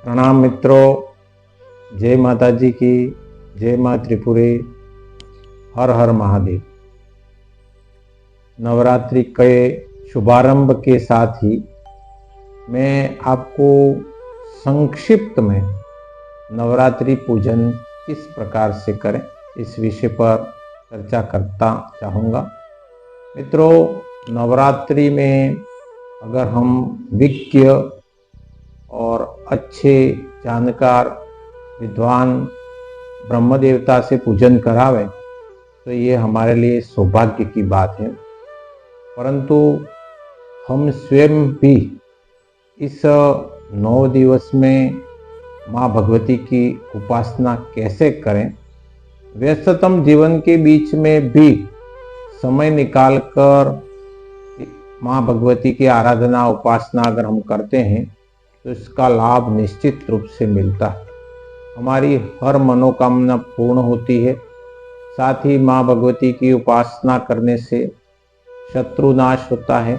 प्रणाम मित्रों, जय माता जी की, जय माँ त्रिपुरी, हर हर महादेव। नवरात्रि के शुभारंभ के साथ ही मैं आपको संक्षिप्त में नवरात्रि पूजन किस प्रकार से करें इस विषय पर चर्चा करता चाहूँगा। मित्रों, नवरात्रि में अगर हम विज्ञ और अच्छे जानकार विद्वान ब्रह्म देवता से पूजन करावे तो ये हमारे लिए सौभाग्य की बात है। परंतु हम स्वयं भी इस 9 दिवस में माँ भगवती की उपासना कैसे करें, व्यस्ततम जीवन के बीच में भी समय निकालकर माँ भगवती की आराधना उपासना अगर हम करते हैं तो इसका लाभ निश्चित रूप से मिलता है। हमारी हर मनोकामना पूर्ण होती है। साथ ही माँ भगवती की उपासना करने से शत्रु नाश होता है,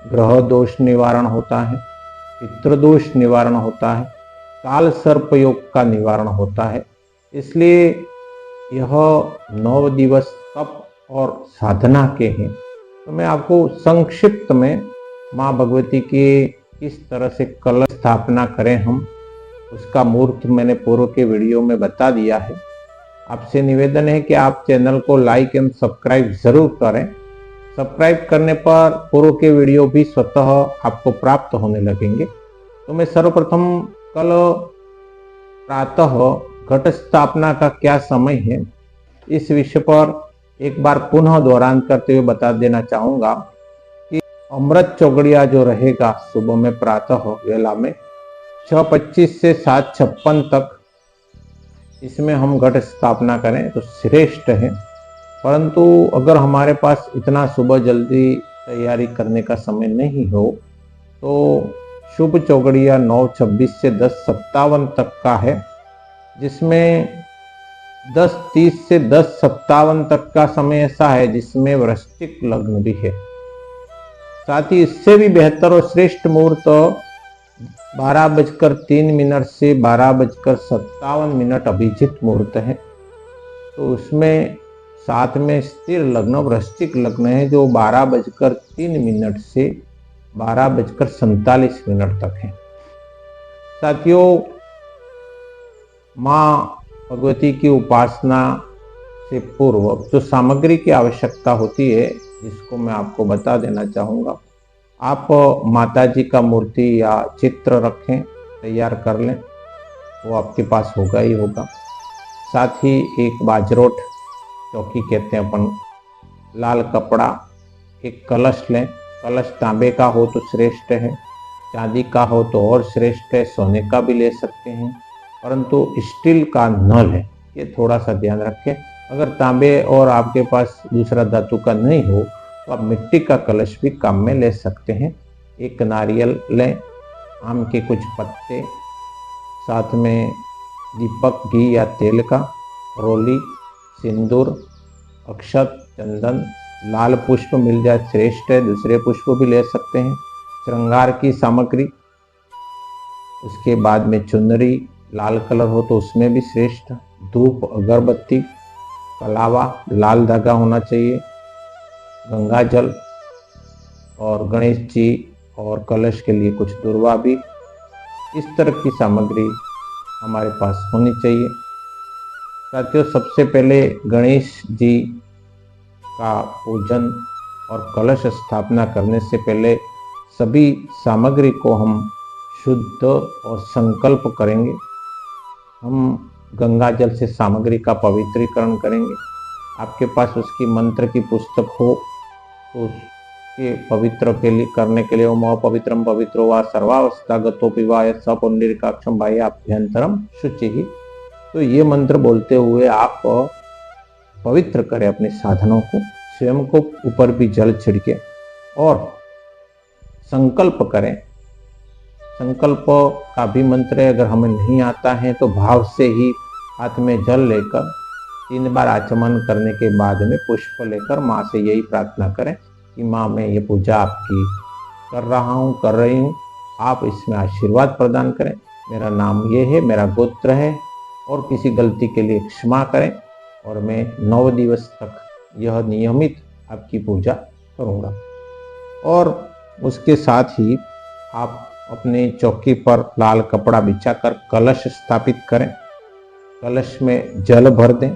ग्रह दोष निवारण होता है, पितृदोष निवारण होता है, काल सर्प योग का निवारण होता है। इसलिए यह 9 दिवस तप और साधना के हैं। तो मैं आपको संक्षिप्त में माँ भगवती की किस तरह से कलश स्थापना करें हम, उसका मुहूर्त मैंने पूर्व के वीडियो में बता दिया है। आपसे निवेदन है कि आप चैनल को लाइक एवं सब्सक्राइब जरूर करें। सब्सक्राइब करने पर पूर्व के वीडियो भी स्वतः आपको प्राप्त होने लगेंगे। तो मैं सर्वप्रथम कल प्रातः घट स्थापना का क्या समय है इस विषय पर एक बार पुनः दोहरान करते हुए बता देना चाहूँगा कि अमृत चौगड़िया जो रहेगा सुबह में प्रातः वेला में 6:25 से 7:56 तक इसमें हम घट स्थापना करें तो श्रेष्ठ है। परंतु अगर हमारे पास इतना सुबह जल्दी तैयारी करने का समय नहीं हो तो शुभ चौगड़िया 9:26 से 10:57 तक का है, जिसमें 10:30 से 10:57 तक का समय ऐसा है जिसमें वृश्चिक लग्न भी है। साथ ही इससे भी बेहतर और श्रेष्ठ मुहूर्त 12:03 से 12:57 अभिजित मुहूर्त है। तो उसमें साथ में स्थिर लग्न वृश्चिक लग्न है जो 12:03 से 12:47 तक है। साथियों, माँ भगवती की उपासना से पूर्व जो सामग्री की आवश्यकता होती है जिसको मैं आपको बता देना चाहूँगा। आप माता जी का मूर्ति या चित्र रखें, तैयार कर लें, वो आपके पास होगा ही होगा। साथ ही एक बाजरोट, चौकी कहते हैं अपन, लाल कपड़ा, एक कलश लें। कलश तांबे का हो तो श्रेष्ठ है, चांदी का हो तो और श्रेष्ठ है, सोने का भी ले सकते हैं, परंतु स्टील का न लें, ये थोड़ा सा ध्यान रखें। अगर तांबे और आपके पास दूसरा धातु का नहीं हो तो आप मिट्टी का कलश भी काम में ले सकते हैं। एक नारियल लें, आम के कुछ पत्ते, साथ में दीपक घी या तेल का, रोली, सिंदूर, अक्षत, चंदन, लाल पुष्प मिल जाए श्रेष्ठ है, दूसरे पुष्प भी ले सकते हैं। श्रृंगार की सामग्री, उसके बाद में चुनरी, लाल कलर हो तो उसमें भी श्रेष्ठ, धूप, अगरबत्ती, कलावा, लाल धागा होना चाहिए, गंगा जल और गणेश जी और कलश के लिए कुछ दुर्वा भी, इस तरह की सामग्री हमारे पास होनी चाहिए। साथियों, सबसे पहले गणेश जी का पूजन और कलश स्थापना करने से पहले सभी सामग्री को हम शुद्ध और संकल्प करेंगे। हम गंगा जल से सामग्री का पवित्रीकरण करेंगे। आपके पास उसकी मंत्र की पुस्तक हो तो उसके पवित्र के लिए करने के लिए ओम पवित्रम पवित्रो वा सर्वावस्थागतोऽपि वा सपुंडरीकाक्षं बाह्याभ्यंतरम शुचिः, तो ये मंत्र बोलते हुए आप पवित्र करें अपने साधनों को, स्वयं को ऊपर भी जल छिड़के और संकल्प करें। संकल्प का भी मंत्र है, अगर हमें नहीं आता है तो भाव से ही हाथ में जल लेकर 3 बार आचमन करने के बाद में पुष्प लेकर माँ से यही प्रार्थना करें कि माँ, मैं ये पूजा आपकी कर रहा हूँ, कर रही हूँ, आप इसमें आशीर्वाद प्रदान करें। मेरा नाम ये है, मेरा गोत्र है, और किसी गलती के लिए क्षमा करें, और मैं 9 दिवस तक यह नियमित आपकी पूजा करूँगा। और उसके साथ ही आप अपनी चौकी पर लाल कपड़ा बिछाकर कलश स्थापित करें। कलश में जल भर दें।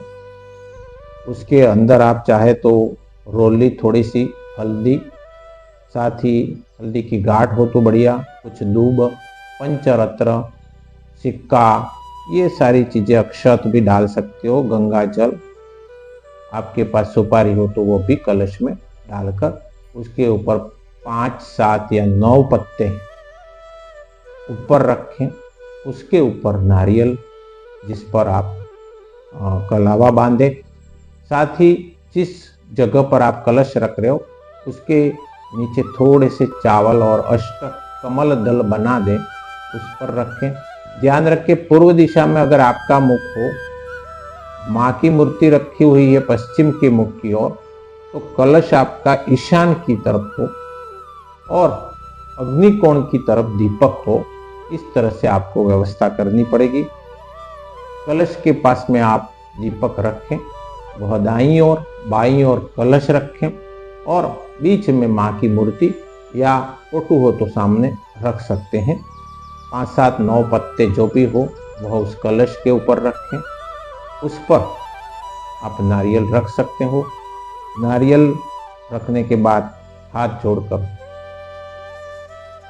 उसके अंदर आप चाहे तो रोली, थोड़ी सी हल्दी, साथ ही हल्दी की गांठ हो तो बढ़िया, कुछ दूब, पंचरत्न, सिक्का, ये सारी चीज़ें, अक्षत भी डाल सकते हो, गंगा जल, आपके पास सुपारी हो तो वो भी कलश में डालकर उसके ऊपर 5, 7 या 9 पत्ते ऊपर रखें। उसके ऊपर नारियल, जिस पर आप कलावा बांधे। साथ ही जिस जगह पर आप कलश रख रहे हो उसके नीचे थोड़े से चावल और अष्ट कमल दल बना दें, उस पर रखें। ध्यान रखें, पूर्व दिशा में अगर आपका मुख हो, माँ की मूर्ति रखी हुई है पश्चिम के मुख की ओर, तो कलश आपका ईशान की तरफ हो और अग्निकोण की तरफ दीपक हो। इस तरह से आपको व्यवस्था करनी पड़ेगी। कलश के पास में आप दीपक रखें, वह दाईं ओर, बाईं ओर कलश रखें और बीच में माँ की मूर्ति या फोटो हो तो सामने रख सकते हैं। 5, 7, 9 पत्ते जो भी हो वह उस कलश के ऊपर रखें। उस पर आप नारियल रख सकते हो। नारियल रखने के बाद हाथ जोड़कर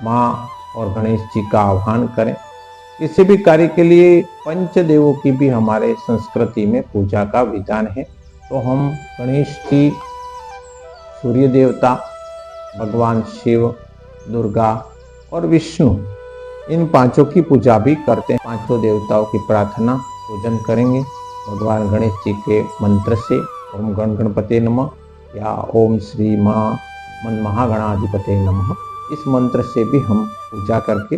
माँ और गणेश जी का आह्वान करें। किसी भी कार्य के लिए पंचदेवों की भी हमारे संस्कृति में पूजा का विधान है। तो हम गणेश जी, सूर्य देवता, भगवान शिव, दुर्गा और विष्णु, इन 5 की पूजा भी करते हैं। 5 देवताओं की प्रार्थना पूजन करेंगे भगवान गणेश जी के मंत्र से, ओम गण गणपते नमः या ओम श्री माँ मन महागणाधिपते नमः। इस मंत्र से भी हम पूजा करके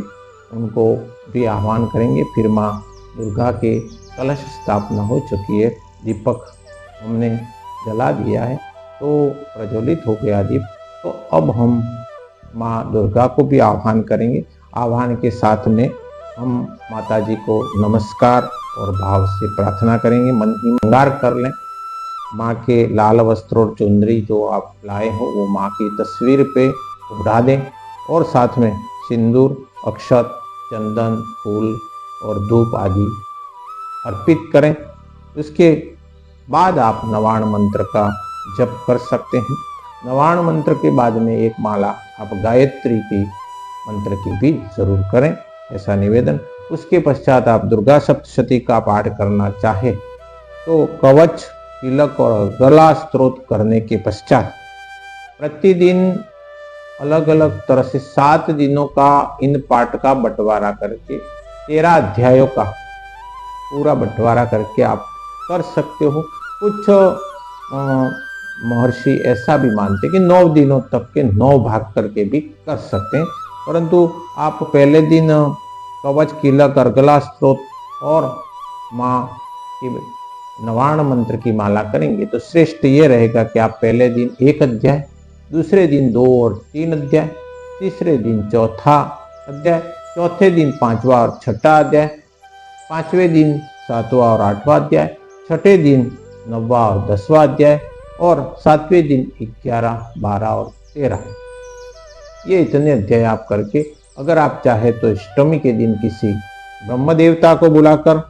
उनको भी आह्वान करेंगे। फिर माँ दुर्गा के कलश स्थापना हो चुकी है, दीपक हमने जला दिया है तो प्रज्वलित हो गया दीप, तो अब हम माँ दुर्गा को भी आह्वान करेंगे। आह्वान के साथ में हम माता जी को नमस्कार और भाव से प्रार्थना करेंगे। मन ही श्रृंगार कर लें। माँ के लाल वस्त्र और चुंदरी जो आप लाए हो वो माँ की तस्वीर पे उड़ा दें और साथ में सिंदूर, अक्षत, चंदन, फूल और धूप आदि अर्पित करें। उसके बाद आप नवाण मंत्र का जप कर सकते हैं। नवाण मंत्र के बाद में एक माला आप गायत्री की मंत्र की भी जरूर करें, ऐसा निवेदन। उसके पश्चात आप दुर्गा सप्तशती का पाठ करना चाहे तो कवच, तिलक और गला स्तोत्र करने के पश्चात प्रतिदिन अलग अलग तरह से 7 दिनों का इन पाठ का बंटवारा करके 13 अध्यायों का पूरा बंटवारा करके आप कर सकते हो। कुछ महर्षि ऐसा भी मानते कि 9 दिनों तक के 9 भाग करके भी कर सकते हैं, परंतु आप पहले दिन कवच, तिलक, अर्गला स्तोत्र और माँ की नवाण मंत्र की माला करेंगे तो श्रेष्ठ ये रहेगा कि आप पहले दिन 1 अध्याय, दूसरे दिन 2 और 3 अध्याय, तीसरे दिन 4था अध्याय, चौथे दिन 5वां और 6ठा अध्याय, 5वें दिन 7वां और 8वां अध्याय, 6ठे दिन 9वां और 10वां अध्याय और 7वें दिन 11, 12 और 13। ये इतने अध्याय आप करके, अगर आप चाहे तो अष्टमी के दिन किसी ब्रह्म देवता को बुलाकर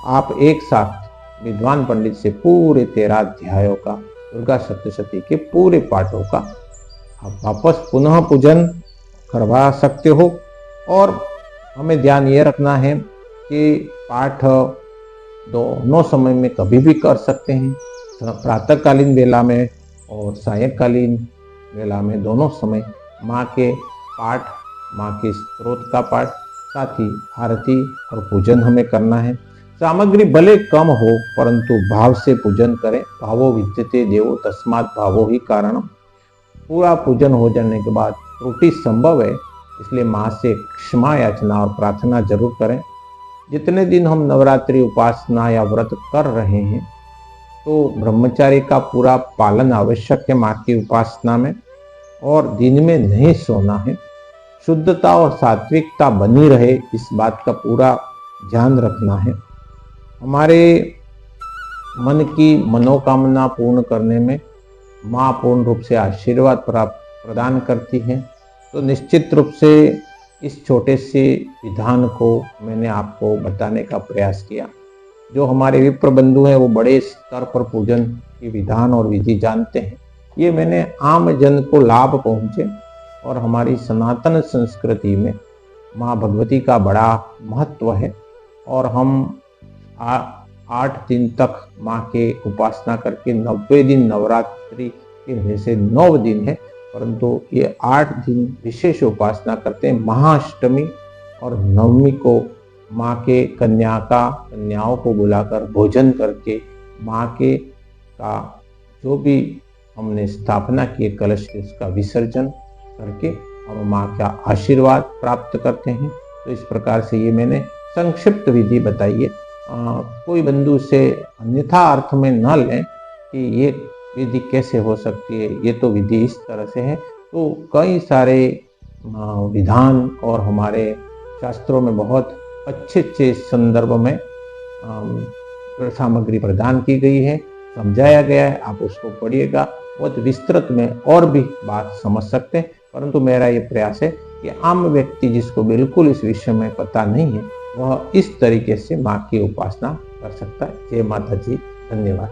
आप एक साथ विद्वान पंडित से पूरे 13 अध्यायों का, दुर्गा सप्तशती के पूरे पाठों का आप वापस पुनः पूजन करवा सकते हो। और हमें ध्यान ये रखना है कि पाठ दोनों समय में कभी भी कर सकते हैं, प्रातःकालीन वेला में और सायंकालीन वेला में, दोनों समय माँ के पाठ, माँ के स्तोत्र का पाठ, साथ ही आरती और पूजन हमें करना है। सामग्री भले कम हो परंतु भाव से पूजन करें। भावो विद्यते देवो तस्मात् भावो ही कारणम। पूरा पूजन हो जाने के बाद त्रुटि संभव है, इसलिए माँ से क्षमा याचना और प्रार्थना जरूर करें। जितने दिन हम नवरात्रि उपासना या व्रत कर रहे हैं तो ब्रह्मचार्य का पूरा पालन आवश्यक है माँ की उपासना में, और दिन में नहीं सोना है। शुद्धता और सात्विकता बनी रहे, इस बात का पूरा ध्यान रखना है। हमारे मन की मनोकामना पूर्ण करने में माँ पूर्ण रूप से आशीर्वाद प्रदान करती है। तो निश्चित रूप से इस छोटे से विधान को मैंने आपको बताने का प्रयास किया। जो हमारे विप्र बंधु हैं वो बड़े स्तर पर पूजन की विधान और विधि जानते हैं। ये मैंने आम जन को लाभ पहुँचे और हमारी सनातन संस्कृति में माँ भगवती का बड़ा महत्व है और हम 8 दिन तक माँ के उपासना करके 90 दिन नवरात्रि के जैसे 9 दिन है, परंतु ये 8 दिन विशेष उपासना करते हैं। महाअष्टमी और नवमी को माँ के कन्याओं को बुलाकर भोजन करके माँ के का जो भी हमने स्थापना की कलश उसका विसर्जन करके हम माँ का आशीर्वाद प्राप्त करते हैं। तो इस प्रकार से ये मैंने संक्षिप्त विधि बताई है। कोई बंधु से अन्यथा अर्थ में न लें कि ये विधि कैसे हो सकती है, ये तो विधि इस तरह से है। तो कई सारे विधान और हमारे शास्त्रों में बहुत अच्छे संदर्भ में सामग्री प्रदान की गई है, समझाया गया है। आप उसको पढ़िएगा, बहुत विस्तृत में और भी बात समझ सकते हैं। परंतु मेरा ये प्रयास है कि आम व्यक्ति जिसको बिल्कुल इस विषय में पता नहीं है वह इस तरीके से माँ की उपासना कर सकता है। जय माता जी, धन्यवाद।